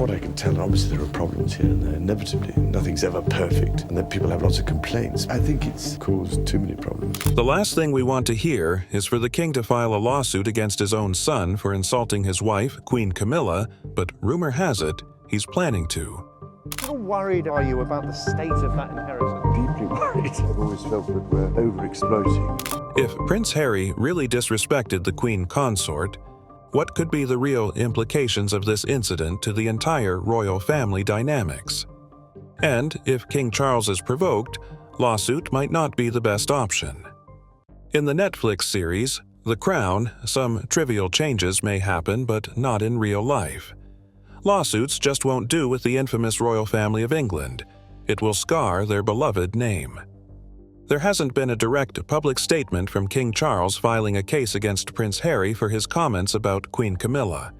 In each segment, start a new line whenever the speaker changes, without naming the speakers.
what I can tell, obviously there are problems here and there, inevitably. Nothing's ever perfect, and that people have lots of complaints. I think it's caused too many problems.
The last thing we want to hear is for the king to file a lawsuit against his own son for insulting his wife, Queen Camilla, but rumor has it he's planning to.
How worried are you about the state of that inheritance?
Deeply worried. I've always felt that we're overexploiting.
If Prince Harry really disrespected the Queen Consort, what could be the real implications of this incident to the entire royal family dynamics? And if King Charles is provoked, lawsuit might not be the best option. In the Netflix series, The Crown, some trivial changes may happen, but not in real life. Lawsuits just won't do with the infamous royal family of England. It will scar their beloved name. There hasn't been a direct public statement from King Charles filing a case against Prince Harry for his comments about Queen Camilla.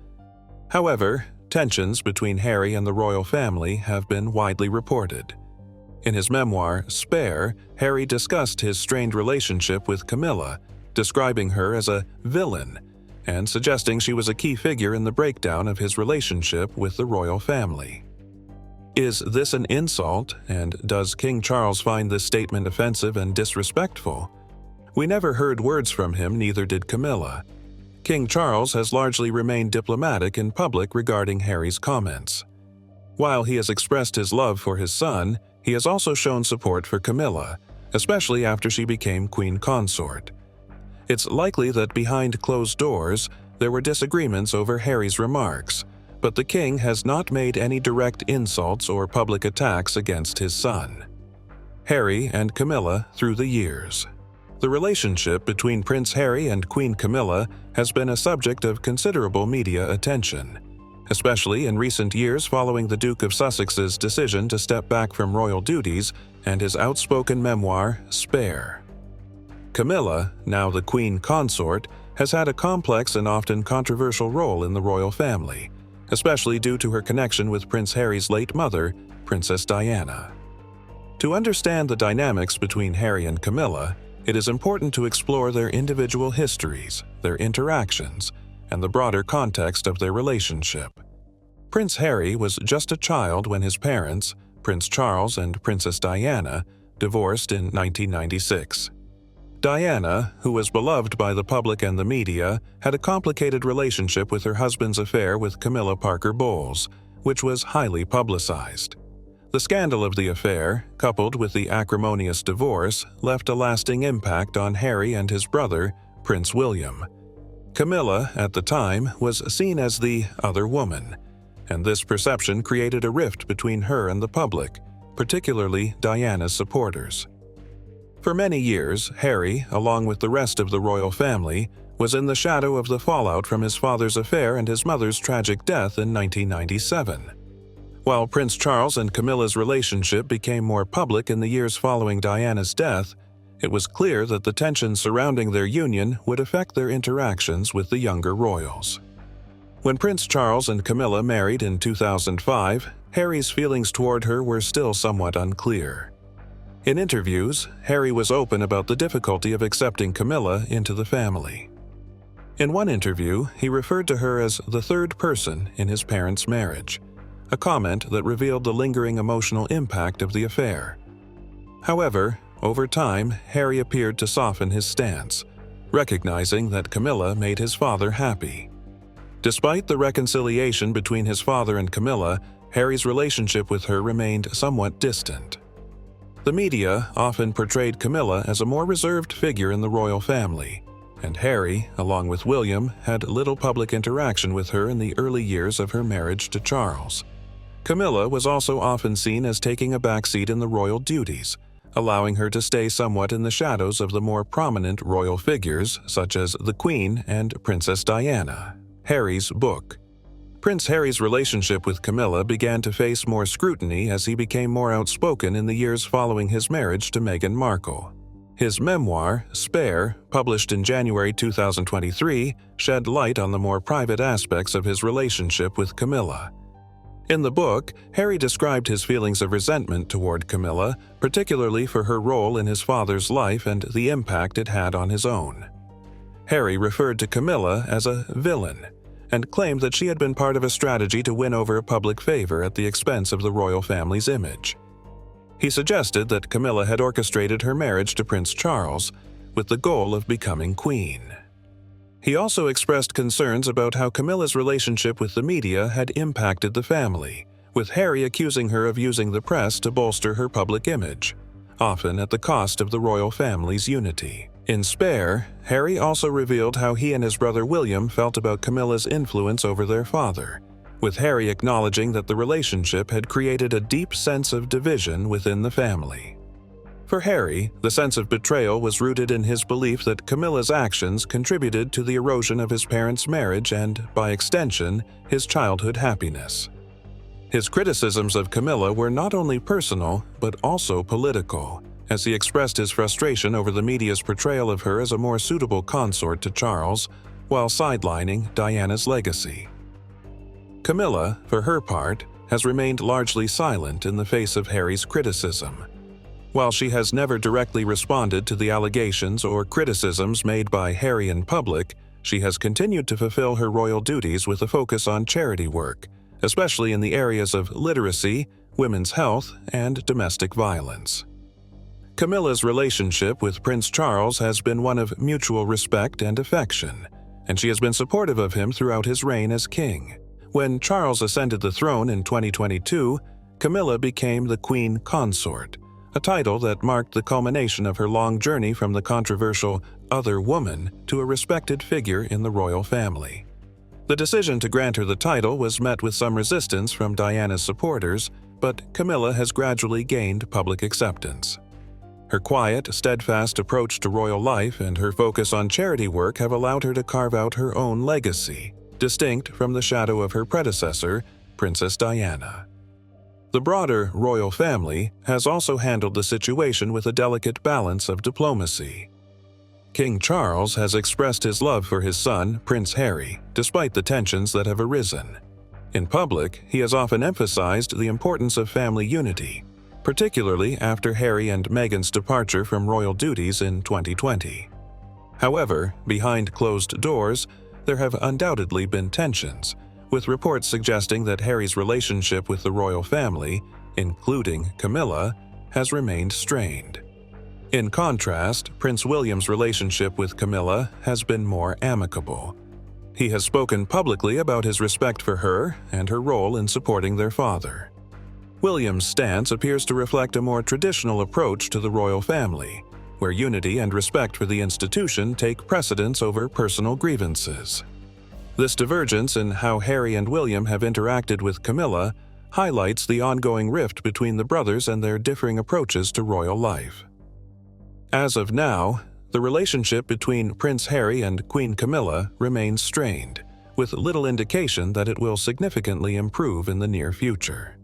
However, tensions between Harry and the royal family have been widely reported. In his memoir, Spare, Harry discussed his strained relationship with Camilla, describing her as a villain and suggesting she was a key figure in the breakdown of his relationship with the royal family. Is this an insult, and does King Charles find this statement offensive and disrespectful? We never heard words from him, neither did Camilla. King Charles has largely remained diplomatic in public regarding Harry's comments. While he has expressed his love for his son, he has also shown support for Camilla, especially after she became Queen Consort. It's likely that behind closed doors, there were disagreements over Harry's remarks, but the king has not made any direct insults or public attacks against his son. Harry and Camilla through the years. The relationship between Prince Harry and Queen Camilla has been a subject of considerable media attention, especially in recent years following the Duke of Sussex's decision to step back from royal duties and his outspoken memoir, Spare. Camilla, now the Queen Consort, has had a complex and often controversial role in the royal family, especially due to her connection with Prince Harry's late mother, Princess Diana. To understand the dynamics between Harry and Camilla, it is important to explore their individual histories, their interactions, and the broader context of their relationship. Prince Harry was just a child when his parents, Prince Charles and Princess Diana, divorced in 1996. Diana, who was beloved by the public and the media, had a complicated relationship with her husband's affair with Camilla Parker Bowles, which was highly publicized. The scandal of the affair, coupled with the acrimonious divorce, left a lasting impact on Harry and his brother, Prince William. Camilla, at the time, was seen as the other woman, and this perception created a rift between her and the public, particularly Diana's supporters. For many years, Harry, along with the rest of the royal family, was in the shadow of the fallout from his father's affair and his mother's tragic death in 1997. While Prince Charles and Camilla's relationship became more public in the years following Diana's death, it was clear that the tensions surrounding their union would affect their interactions with the younger royals. When Prince Charles and Camilla married in 2005, Harry's feelings toward her were still somewhat unclear. In interviews, Harry was open about the difficulty of accepting Camilla into the family. In one interview, he referred to her as the third person in his parents' marriage, a comment that revealed the lingering emotional impact of the affair. However, over time, Harry appeared to soften his stance, recognizing that Camilla made his father happy. Despite the reconciliation between his father and Camilla, Harry's relationship with her remained somewhat distant. The media often portrayed Camilla as a more reserved figure in the royal family, and Harry, along with William, had little public interaction with her in the early years of her marriage to Charles. Camilla was also often seen as taking a backseat in the royal duties, allowing her to stay somewhat in the shadows of the more prominent royal figures such as the Queen and Princess Diana. Harry's book. Prince Harry's relationship with Camilla began to face more scrutiny as he became more outspoken in the years following his marriage to Meghan Markle. His memoir, Spare, published in January 2023, shed light on the more private aspects of his relationship with Camilla. In the book, Harry described his feelings of resentment toward Camilla, particularly for her role in his father's life and the impact it had on his own. Harry referred to Camilla as a villain, and claimed that she had been part of a strategy to win over public favor at the expense of the royal family's image. He suggested that Camilla had orchestrated her marriage to Prince Charles with the goal of becoming queen. He also expressed concerns about how Camilla's relationship with the media had impacted the family, with Harry accusing her of using the press to bolster her public image, often at the cost of the royal family's unity. In Spare, Harry also revealed how he and his brother William felt about Camilla's influence over their father, with Harry acknowledging that the relationship had created a deep sense of division within the family. For Harry, the sense of betrayal was rooted in his belief that Camilla's actions contributed to the erosion of his parents' marriage and, by extension, his childhood happiness. His criticisms of Camilla were not only personal, but also political, as he expressed his frustration over the media's portrayal of her as a more suitable consort to Charles, while sidelining Diana's legacy. Camilla, for her part, has remained largely silent in the face of Harry's criticism. While she has never directly responded to the allegations or criticisms made by Harry in public, she has continued to fulfill her royal duties with a focus on charity work, especially in the areas of literacy, women's health, and domestic violence. Camilla's relationship with Prince Charles has been one of mutual respect and affection, and she has been supportive of him throughout his reign as king. When Charles ascended the throne in 2022, Camilla became the Queen Consort, a title that marked the culmination of her long journey from the controversial other woman to a respected figure in the royal family. The decision to grant her the title was met with some resistance from Diana's supporters, but Camilla has gradually gained public acceptance. Her quiet, steadfast approach to royal life and her focus on charity work have allowed her to carve out her own legacy, distinct from the shadow of her predecessor, Princess Diana. The broader royal family has also handled the situation with a delicate balance of diplomacy. King Charles has expressed his love for his son, Prince Harry, despite the tensions that have arisen. In public, he has often emphasized the importance of family unity, particularly after Harry and Meghan's departure from royal duties in 2020. However, behind closed doors, there have undoubtedly been tensions, with reports suggesting that Harry's relationship with the royal family, including Camilla, has remained strained. In contrast, Prince William's relationship with Camilla has been more amicable. He has spoken publicly about his respect for her and her role in supporting their father. William's stance appears to reflect a more traditional approach to the royal family, where unity and respect for the institution take precedence over personal grievances. This divergence in how Harry and William have interacted with Camilla highlights the ongoing rift between the brothers and their differing approaches to royal life. As of now, the relationship between Prince Harry and Queen Camilla remains strained, with little indication that it will significantly improve in the near future.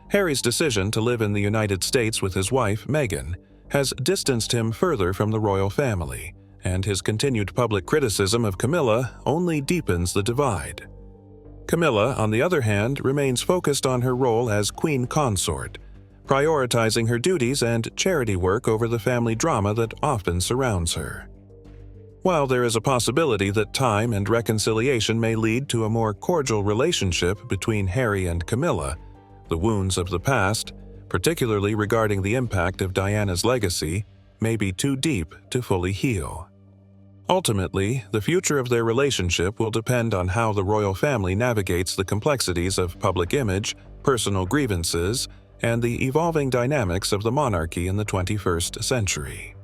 Harry's decision to live in the United States with his wife, Meghan, has distanced him further from the royal family, and his continued public criticism of Camilla only deepens the divide. Camilla, on the other hand, remains focused on her role as Queen Consort, prioritizing her duties and charity work over the family drama that often surrounds her. While there is a possibility that time and reconciliation may lead to a more cordial relationship between Harry and Camilla, the wounds of the past, particularly regarding the impact of Diana's legacy, may be too deep to fully heal. Ultimately, the future of their relationship will depend on how the royal family navigates the complexities of public image, personal grievances, and the evolving dynamics of the monarchy in the 21st century.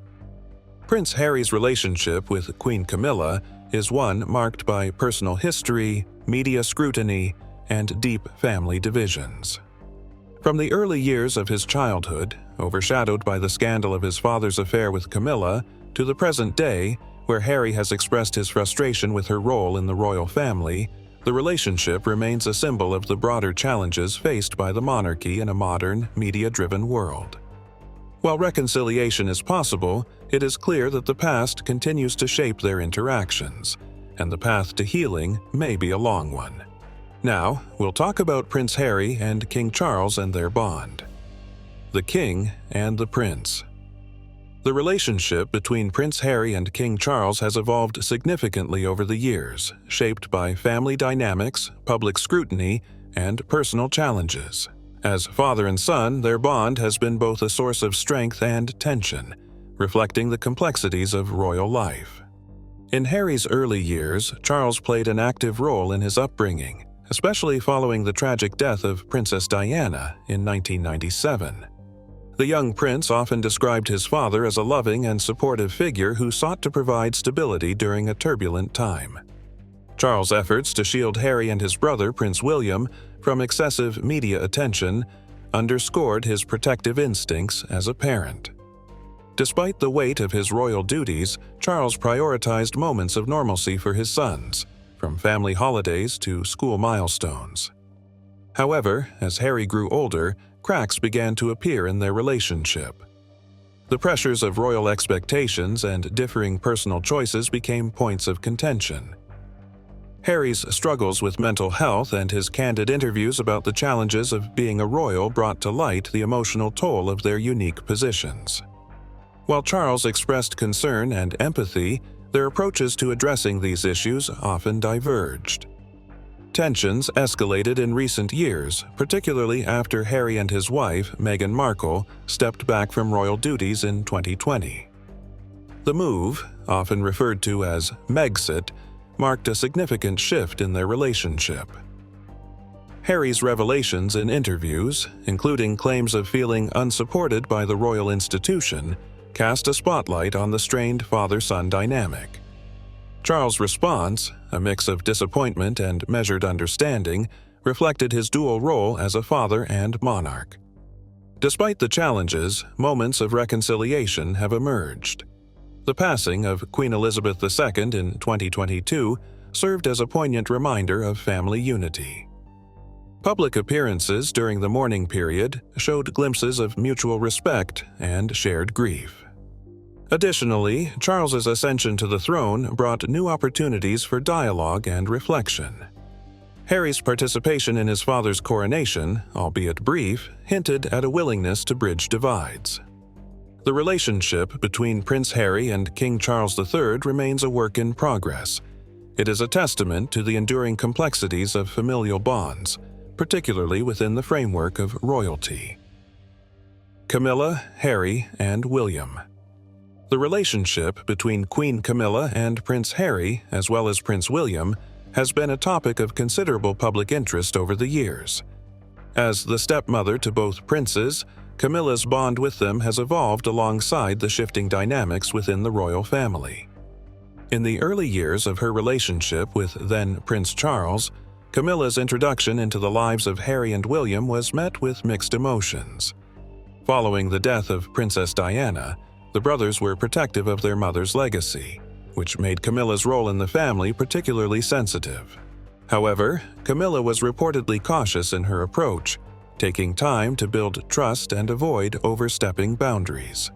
Prince Harry's relationship with Queen Camilla is one marked by personal history, media scrutiny, and deep family divisions. From the early years of his childhood, overshadowed by the scandal of his father's affair with Camilla, to the present day, where Harry has expressed his frustration with her role in the royal family, the relationship remains a symbol of the broader challenges faced by the monarchy in a modern, media-driven world. While reconciliation is possible, it is clear that the past continues to shape their interactions, and the path to healing may be a long one. Now, we'll talk about Prince Harry and King Charles and their bond. The King and the Prince. The relationship between Prince Harry and King Charles has evolved significantly over the years, shaped by family dynamics, public scrutiny, and personal challenges. As father and son, their bond has been both a source of strength and tension, reflecting the complexities of royal life. In Harry's early years, Charles played an active role in his upbringing, especially following the tragic death of Princess Diana in 1997. The young prince often described his father as a loving and supportive figure who sought to provide stability during a turbulent time. Charles' efforts to shield Harry and his brother, Prince William, from excessive media attention underscored his protective instincts as a parent. Despite the weight of his royal duties, Charles prioritized moments of normalcy for his sons, from family holidays to school milestones. However, as Harry grew older, cracks began to appear in their relationship. The pressures of royal expectations and differing personal choices became points of contention. Harry's struggles with mental health and his candid interviews about the challenges of being a royal brought to light the emotional toll of their unique positions. While Charles expressed concern and empathy, their approaches to addressing these issues often diverged. Tensions escalated in recent years, particularly after Harry and his wife, Meghan Markle, stepped back from royal duties in 2020. The move, often referred to as Megxit, marked a significant shift in their relationship. Harry's revelations in interviews, including claims of feeling unsupported by the royal institution, cast a spotlight on the strained father-son dynamic. Charles' response, a mix of disappointment and measured understanding, reflected his dual role as a father and monarch. Despite the challenges, moments of reconciliation have emerged. The passing of Queen Elizabeth II in 2022 served as a poignant reminder of family unity. Public appearances during the mourning period showed glimpses of mutual respect and shared grief. Additionally, Charles's ascension to the throne brought new opportunities for dialogue and reflection. Harry's participation in his father's coronation, albeit brief, hinted at a willingness to bridge divides. The relationship between Prince Harry and King Charles III remains a work in progress. It is a testament to the enduring complexities of familial bonds, particularly within the framework of royalty. Camilla, Harry, and William. The relationship between Queen Camilla and Prince Harry, as well as Prince William, has been a topic of considerable public interest over the years. As the stepmother to both princes, Camilla's bond with them has evolved alongside the shifting dynamics within the royal family. In the early years of her relationship with then Prince Charles, Camilla's introduction into the lives of Harry and William was met with mixed emotions. Following the death of Princess Diana, the brothers were protective of their mother's legacy, which made Camilla's role in the family particularly sensitive. However, Camilla was reportedly cautious in her approach, taking time to build trust and avoid overstepping boundaries.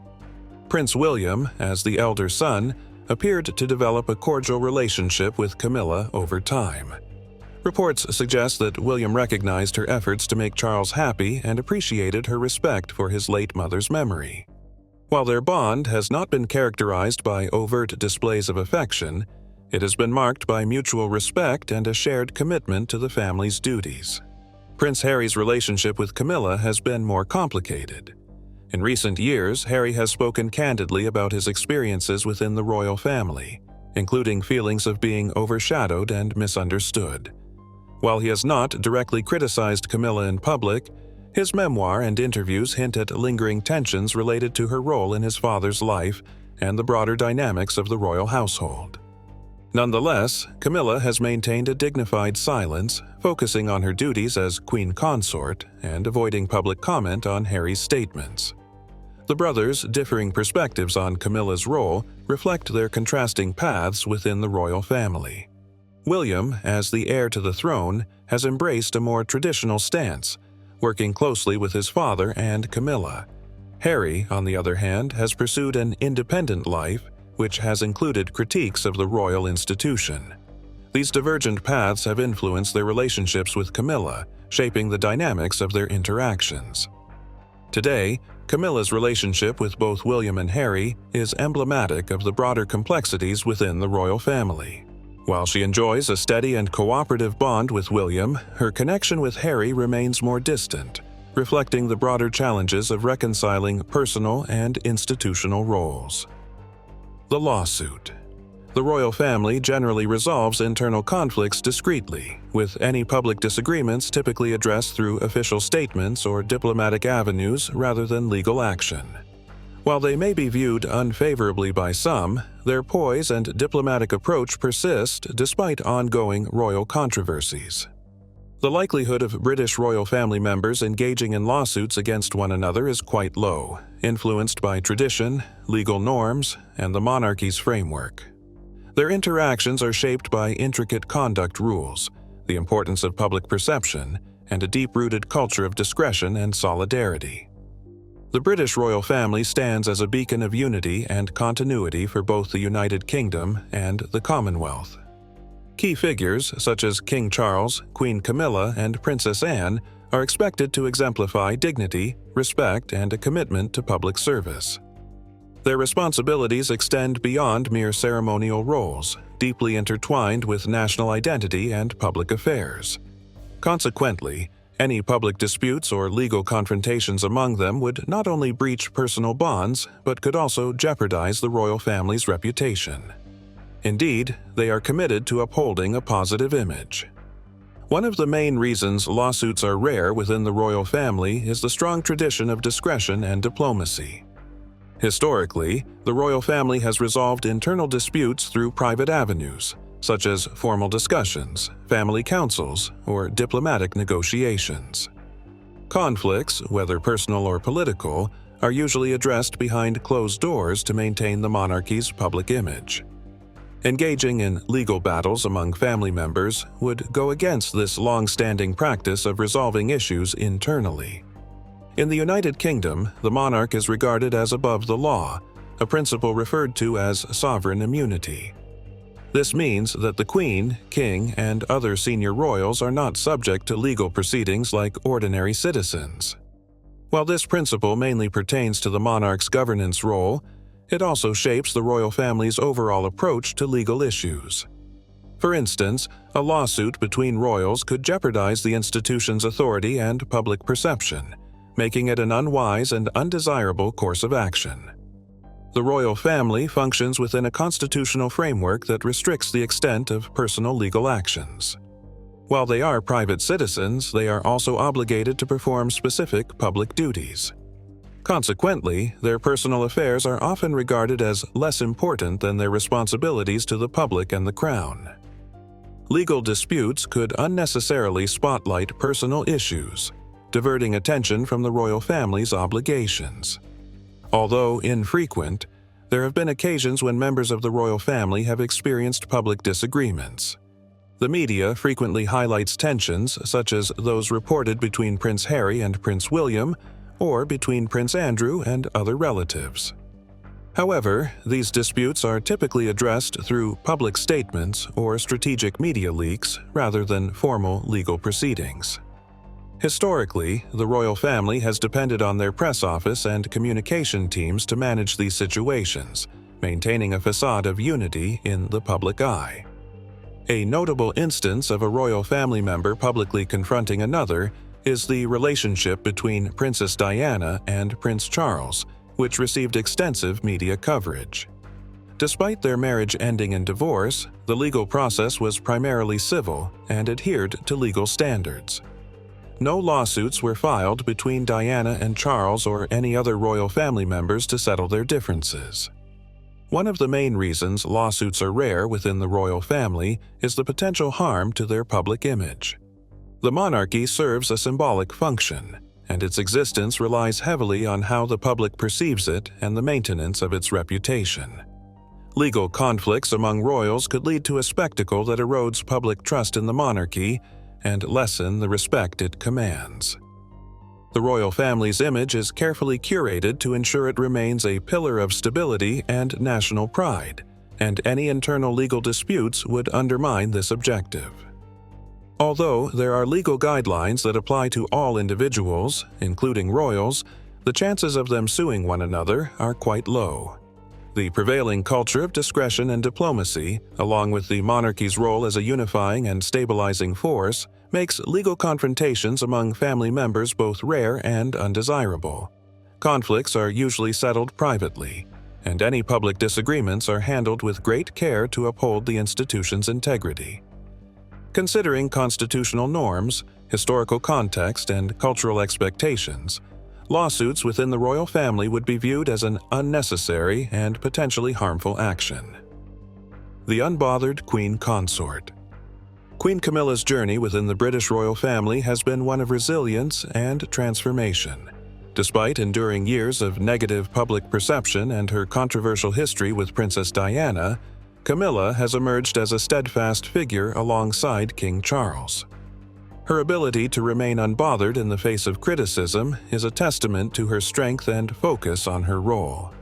Prince William, as the elder son, appeared to develop a cordial relationship with Camilla over time. Reports suggest that William recognized her efforts to make Charles happy and appreciated her respect for his late mother's memory. While their bond has not been characterized by overt displays of affection, it has been marked by mutual respect and a shared commitment to the family's duties. Prince Harry's relationship with Camilla has been more complicated. In recent years, Harry has spoken candidly about his experiences within the royal family, including feelings of being overshadowed and misunderstood. While he has not directly criticized Camilla in public, his memoir and interviews hint at lingering tensions related to her role in his father's life and the broader dynamics of the royal household. Nonetheless, Camilla has maintained a dignified silence, focusing on her duties as Queen Consort and avoiding public comment on Harry's statements. The brothers' differing perspectives on Camilla's role reflect their contrasting paths within the royal family. William, as the heir to the throne, has embraced a more traditional stance, working closely with his father and Camilla. Harry, on the other hand, has pursued an independent life, which has included critiques of the royal institution. These divergent paths have influenced their relationships with Camilla, shaping the dynamics of their interactions. Today, Camilla's relationship with both William and Harry is emblematic of the broader complexities within the royal family. While she enjoys a steady and cooperative bond with William, her connection with Harry remains more distant, reflecting the broader challenges of reconciling personal and institutional roles. The lawsuit. The royal family generally resolves internal conflicts discreetly, with any public disagreements typically addressed through official statements or diplomatic avenues rather than legal action. While they may be viewed unfavorably by some, their poise and diplomatic approach persist despite ongoing royal controversies. The likelihood of British royal family members engaging in lawsuits against one another is quite low, influenced by tradition, legal norms, and the monarchy's framework. Their interactions are shaped by intricate conduct rules, the importance of public perception, and a deep-rooted culture of discretion and solidarity. The British royal family stands as a beacon of unity and continuity for both the United Kingdom and the Commonwealth. Key figures such as King Charles, Queen Camilla, and Princess Anne are expected to exemplify dignity, respect, and a commitment to public service. Their responsibilities extend beyond mere ceremonial roles, deeply intertwined with national identity and public affairs. Consequently, any public disputes or legal confrontations among them would not only breach personal bonds, but could also jeopardize the royal family's reputation. Indeed, they are committed to upholding a positive image. One of the main reasons lawsuits are rare within the royal family is the strong tradition of discretion and diplomacy. Historically, the royal family has resolved internal disputes through private avenues, such as formal discussions, family councils, or diplomatic negotiations. Conflicts, whether personal or political, are usually addressed behind closed doors to maintain the monarchy's public image. Engaging in legal battles among family members would go against this long-standing practice of resolving issues internally. In the United Kingdom, the monarch is regarded as above the law, a principle referred to as sovereign immunity. This means that the Queen, King, and other senior royals are not subject to legal proceedings like ordinary citizens. While this principle mainly pertains to the monarch's governance role, it also shapes the royal family's overall approach to legal issues. For instance, a lawsuit between royals could jeopardize the institution's authority and public perception, making it an unwise and undesirable course of action. The royal family functions within a constitutional framework that restricts the extent of personal legal actions. While they are private citizens, they are also obligated to perform specific public duties. Consequently, their personal affairs are often regarded as less important than their responsibilities to the public and the crown. Legal disputes could unnecessarily spotlight personal issues, diverting attention from the royal family's obligations. Although infrequent, there have been occasions when members of the royal family have experienced public disagreements. The media frequently highlights tensions such as those reported between Prince Harry and Prince William, or between Prince Andrew and other relatives. However, these disputes are typically addressed through public statements or strategic media leaks rather than formal legal proceedings. Historically, the royal family has depended on their press office and communication teams to manage these situations, maintaining a facade of unity in the public eye. A notable instance of a royal family member publicly confronting another is the relationship between Princess Diana and Prince Charles, which received extensive media coverage. Despite their marriage ending in divorce, the legal process was primarily civil and adhered to legal standards. No lawsuits were filed between Diana and Charles or any other royal family members to settle their differences. One of the main reasons lawsuits are rare within the royal family is the potential harm to their public image. The monarchy serves a symbolic function, and its existence relies heavily on how the public perceives it and the maintenance of its reputation. Legal conflicts among royals could lead to a spectacle that erodes public trust in the monarchy and lessen the respect it commands. The royal family's image is carefully curated to ensure it remains a pillar of stability and national pride, and any internal legal disputes would undermine this objective. Although there are legal guidelines that apply to all individuals, including royals, the chances of them suing one another are quite low. The prevailing culture of discretion and diplomacy, along with the monarchy's role as a unifying and stabilizing force, makes legal confrontations among family members both rare and undesirable. Conflicts are usually settled privately, and any public disagreements are handled with great care to uphold the institution's integrity. Considering constitutional norms, historical context, and cultural expectations, lawsuits within the royal family would be viewed as an unnecessary and potentially harmful action. The unbothered Queen Consort. Queen Camilla's journey within the British royal family has been one of resilience and transformation. Despite enduring years of negative public perception and her controversial history with Princess Diana, Camilla has emerged as a steadfast figure alongside King Charles. Her ability to remain unbothered in the face of criticism is a testament to her strength and focus on her role.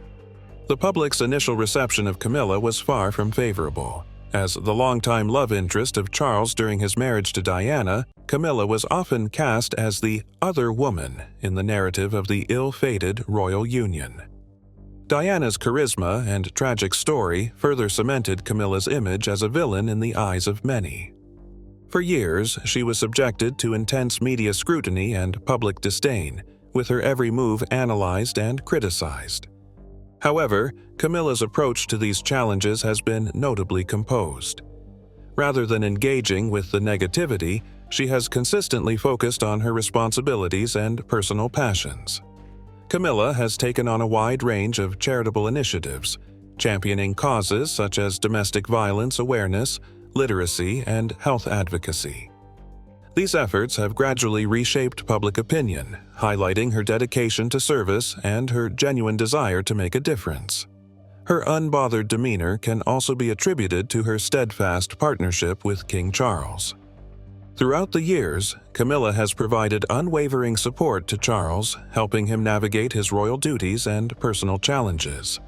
The public's initial reception of Camilla was far from favorable. As the longtime love interest of Charles during his marriage to Diana, Camilla was often cast as the other woman in the narrative of the ill-fated royal union. Diana's charisma and tragic story further cemented Camilla's image as a villain in the eyes of many. For years, she was subjected to intense media scrutiny and public disdain, with her every move analyzed and criticized. However, Camilla's approach to these challenges has been notably composed. Rather than engaging with the negativity, she has consistently focused on her responsibilities and personal passions. Camilla has taken on a wide range of charitable initiatives, championing causes such as domestic violence awareness, literacy, and health advocacy. These efforts have gradually reshaped public opinion, highlighting her dedication to service and her genuine desire to make a difference. Her unbothered demeanor can also be attributed to her steadfast partnership with King Charles. Throughout the years, Camilla has provided unwavering support to Charles, helping him navigate his royal duties and personal challenges.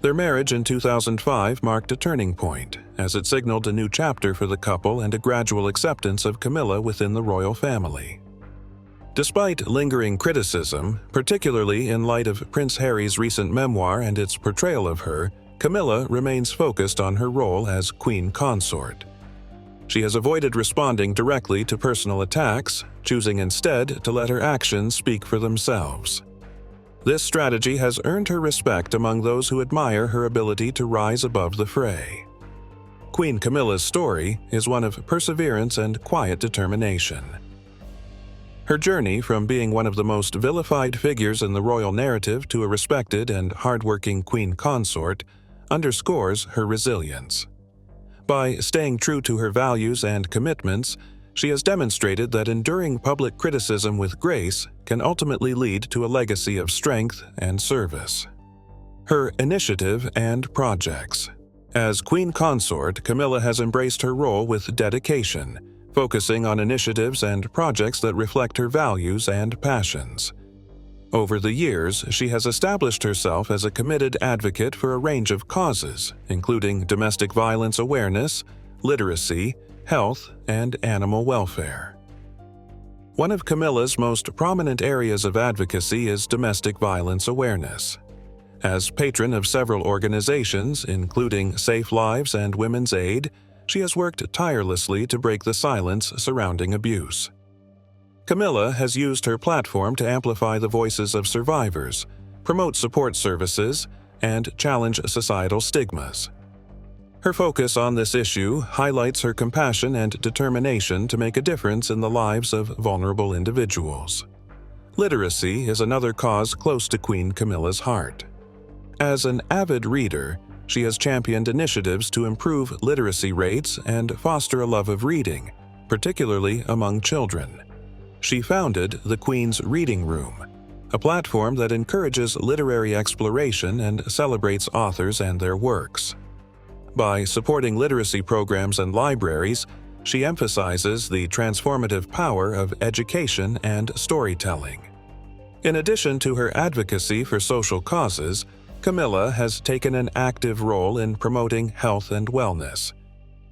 Their marriage in 2005 marked a turning point, as it signaled a new chapter for the couple and a gradual acceptance of Camilla within the royal family. Despite lingering criticism, particularly in light of Prince Harry's recent memoir and its portrayal of her, Camilla remains focused on her role as Queen Consort. She has avoided responding directly to personal attacks, choosing instead to let her actions speak for themselves. This strategy has earned her respect among those who admire her ability to rise above the fray. Queen Camilla's story is one of perseverance and quiet determination. Her journey from being one of the most vilified figures in the royal narrative to a respected and hardworking Queen Consort underscores her resilience. By staying true to her values and commitments, she has demonstrated that enduring public criticism with grace can ultimately lead to a legacy of strength and service. Her initiative and projects. As Queen Consort, Camilla has embraced her role with dedication, focusing on initiatives and projects that reflect her values and passions. Over the years, she has established herself as a committed advocate for a range of causes, including domestic violence awareness, literacy, health, and animal welfare. One of Camilla's most prominent areas of advocacy is domestic violence awareness. As patron of several organizations, including Safe Lives and Women's Aid, she has worked tirelessly to break the silence surrounding abuse. Camilla has used her platform to amplify the voices of survivors, promote support services, and challenge societal stigmas. Her focus on this issue highlights her compassion and determination to make a difference in the lives of vulnerable individuals. Literacy is another cause close to Queen Camilla's heart. As an avid reader, she has championed initiatives to improve literacy rates and foster a love of reading, particularly among children. She founded the Queen's Reading Room, a platform that encourages literary exploration and celebrates authors and their works. By supporting literacy programs and libraries, she emphasizes the transformative power of education and storytelling. In addition to her advocacy for social causes, Camilla has taken an active role in promoting health and wellness.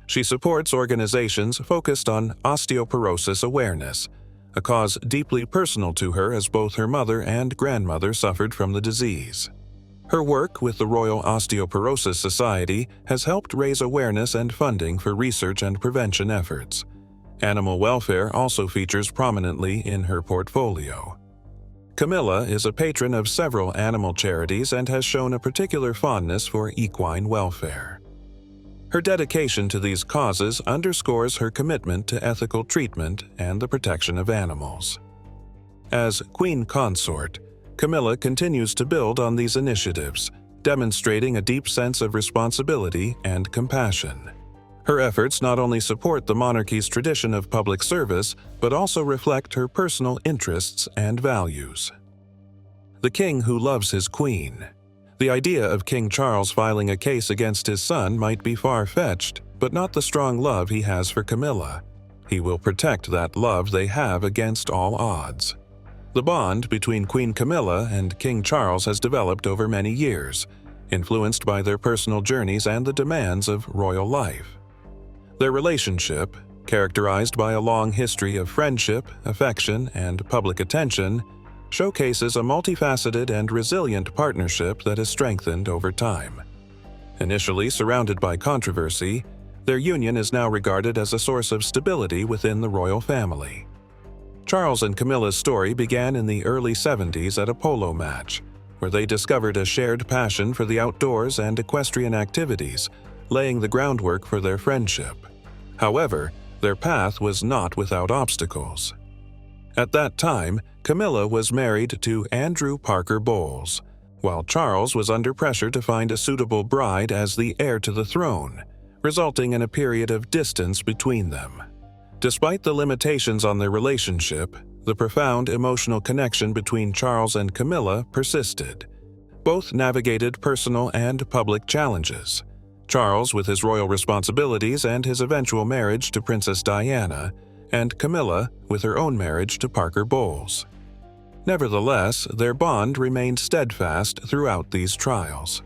She supports organizations focused on osteoporosis awareness, a cause deeply personal to her as both her mother and grandmother suffered from the disease. Her work with the Royal Osteoporosis Society has helped raise awareness and funding for research and prevention efforts. Animal welfare also features prominently in her portfolio. Camilla is a patron of several animal charities and has shown a particular fondness for equine welfare. Her dedication to these causes underscores her commitment to ethical treatment and the protection of animals. As Queen Consort, Camilla continues to build on these initiatives, demonstrating a deep sense of responsibility and compassion. Her efforts not only support the monarchy's tradition of public service, but also reflect her personal interests and values. The king who loves his queen. The idea of King Charles filing a case against his son might be far-fetched, but not the strong love he has for Camilla. He will protect that love they have against all odds. The bond between Queen Camilla and King Charles has developed over many years, influenced by their personal journeys and the demands of royal life. Their relationship, characterized by a long history of friendship, affection, and public attention, showcases a multifaceted and resilient partnership that has strengthened over time. Initially surrounded by controversy, their union is now regarded as a source of stability within the royal family. Charles and Camilla's story began in the early 70s at a polo match, where they discovered a shared passion for the outdoors and equestrian activities, laying the groundwork for their friendship. However, their path was not without obstacles. At that time, Camilla was married to Andrew Parker Bowles, while Charles was under pressure to find a suitable bride as the heir to the throne, resulting in a period of distance between them. Despite the limitations on their relationship, the profound emotional connection between Charles and Camilla persisted. Both navigated personal and public challenges. Charles with his royal responsibilities and his eventual marriage to Princess Diana, and Camilla with her own marriage to Parker Bowles. Nevertheless, their bond remained steadfast throughout these trials.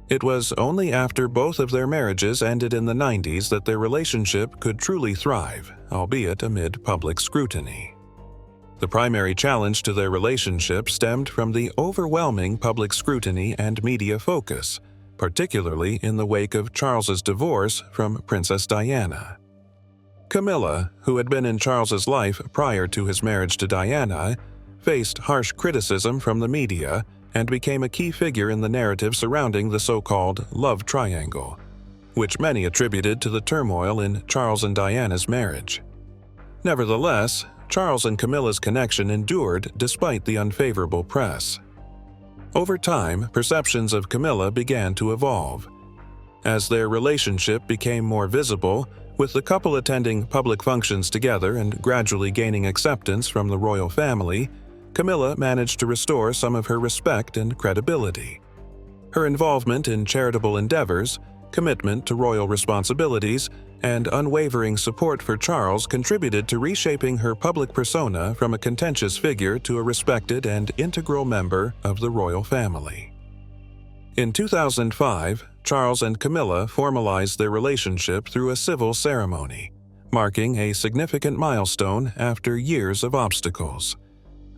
It was only after both of their marriages ended in the 90s that their relationship could truly thrive, albeit amid public scrutiny. The primary challenge to their relationship stemmed from the overwhelming public scrutiny and media focus, particularly in the wake of Charles's divorce from Princess Diana. Camilla, who had been in Charles's life prior to his marriage to Diana, faced harsh criticism from the media and became a key figure in the narrative surrounding the so-called love triangle, which many attributed to the turmoil in Charles and Diana's marriage. Nevertheless, Charles and Camilla's connection endured despite the unfavorable press. Over time, perceptions of Camilla began to evolve. As their relationship became more visible, with the couple attending public functions together and gradually gaining acceptance from the royal family, Camilla managed to restore some of her respect and credibility. Her involvement in charitable endeavors, commitment to royal responsibilities, and unwavering support for Charles contributed to reshaping her public persona from a contentious figure to a respected and integral member of the royal family. In 2005, Charles and Camilla formalized their relationship through a civil ceremony, marking a significant milestone after years of obstacles.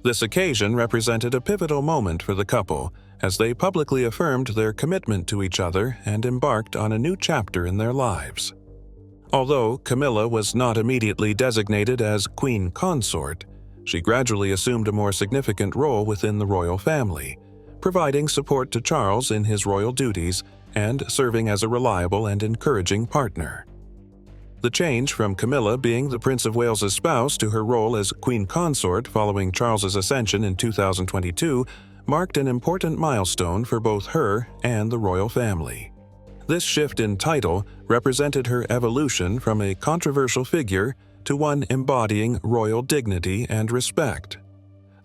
This occasion represented a pivotal moment for the couple as they publicly affirmed their commitment to each other and embarked on a new chapter in their lives. Although Camilla was not immediately designated as Queen Consort, she gradually assumed a more significant role within the royal family, providing support to Charles in his royal duties and serving as a reliable and encouraging partner. The change from Camilla being the Prince of Wales's spouse to her role as Queen Consort following Charles's ascension in 2022 marked an important milestone for both her and the royal family. This shift in title represented her evolution from a controversial figure to one embodying royal dignity and respect.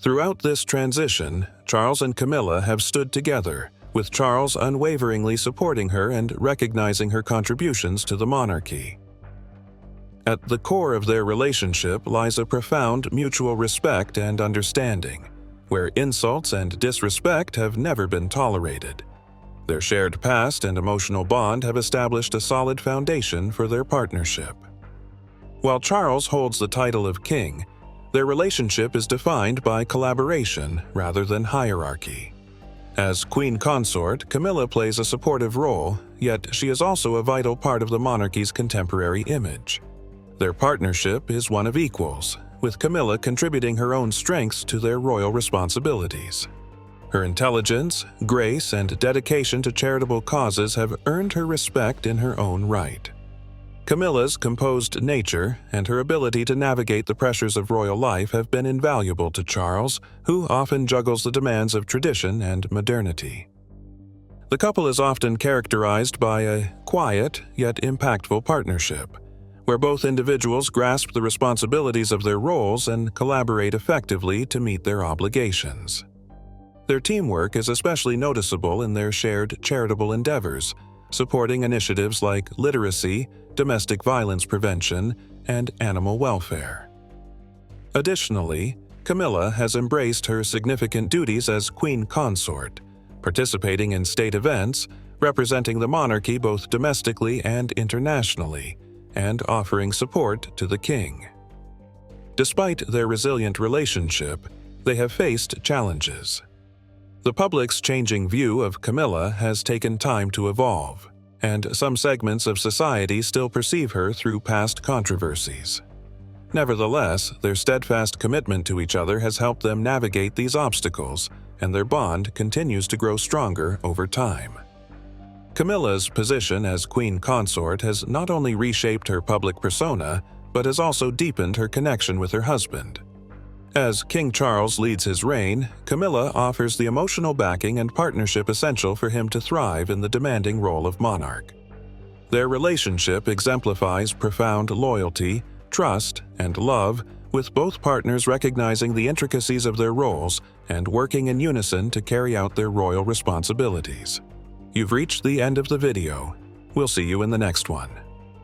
Throughout this transition, Charles and Camilla have stood together, with Charles unwaveringly supporting her and recognizing her contributions to the monarchy. At the core of their relationship lies a profound mutual respect and understanding, where insults and disrespect have never been tolerated. Their shared past and emotional bond have established a solid foundation for their partnership. While Charles holds the title of king, Their relationship is defined by collaboration rather than hierarchy. As Queen Consort, Camilla plays a supportive role, yet she is also a vital part of the monarchy's contemporary image. Their partnership is one of equals, with Camilla contributing her own strengths to their royal responsibilities. Her intelligence, grace, and dedication to charitable causes have earned her respect in her own right. Camilla's composed nature and her ability to navigate the pressures of royal life have been invaluable to Charles, who often juggles the demands of tradition and modernity. The couple is often characterized by a quiet yet impactful partnership, where both individuals grasp the responsibilities of their roles and collaborate effectively to meet their obligations. Their teamwork is especially noticeable in their shared charitable endeavors, supporting initiatives like literacy, domestic violence prevention, and animal welfare. Additionally, Camilla has embraced her significant duties as Queen Consort, participating in state events, representing the monarchy both domestically and internationally, and offering support to the king. Despite their resilient relationship, they have faced challenges. The public's changing view of Camilla has taken time to evolve, and some segments of society still perceive her through past controversies. Nevertheless, their steadfast commitment to each other has helped them navigate these obstacles, and their bond continues to grow stronger over time. Camilla's position as Queen Consort has not only reshaped her public persona, but has also deepened her connection with her husband. As King Charles leads his reign, Camilla offers the emotional backing and partnership essential for him to thrive in the demanding role of monarch. Their relationship exemplifies profound loyalty, trust, and love, with both partners recognizing the intricacies of their roles and working in unison to carry out their royal responsibilities. You've reached the end of the video. We'll see you in the next one.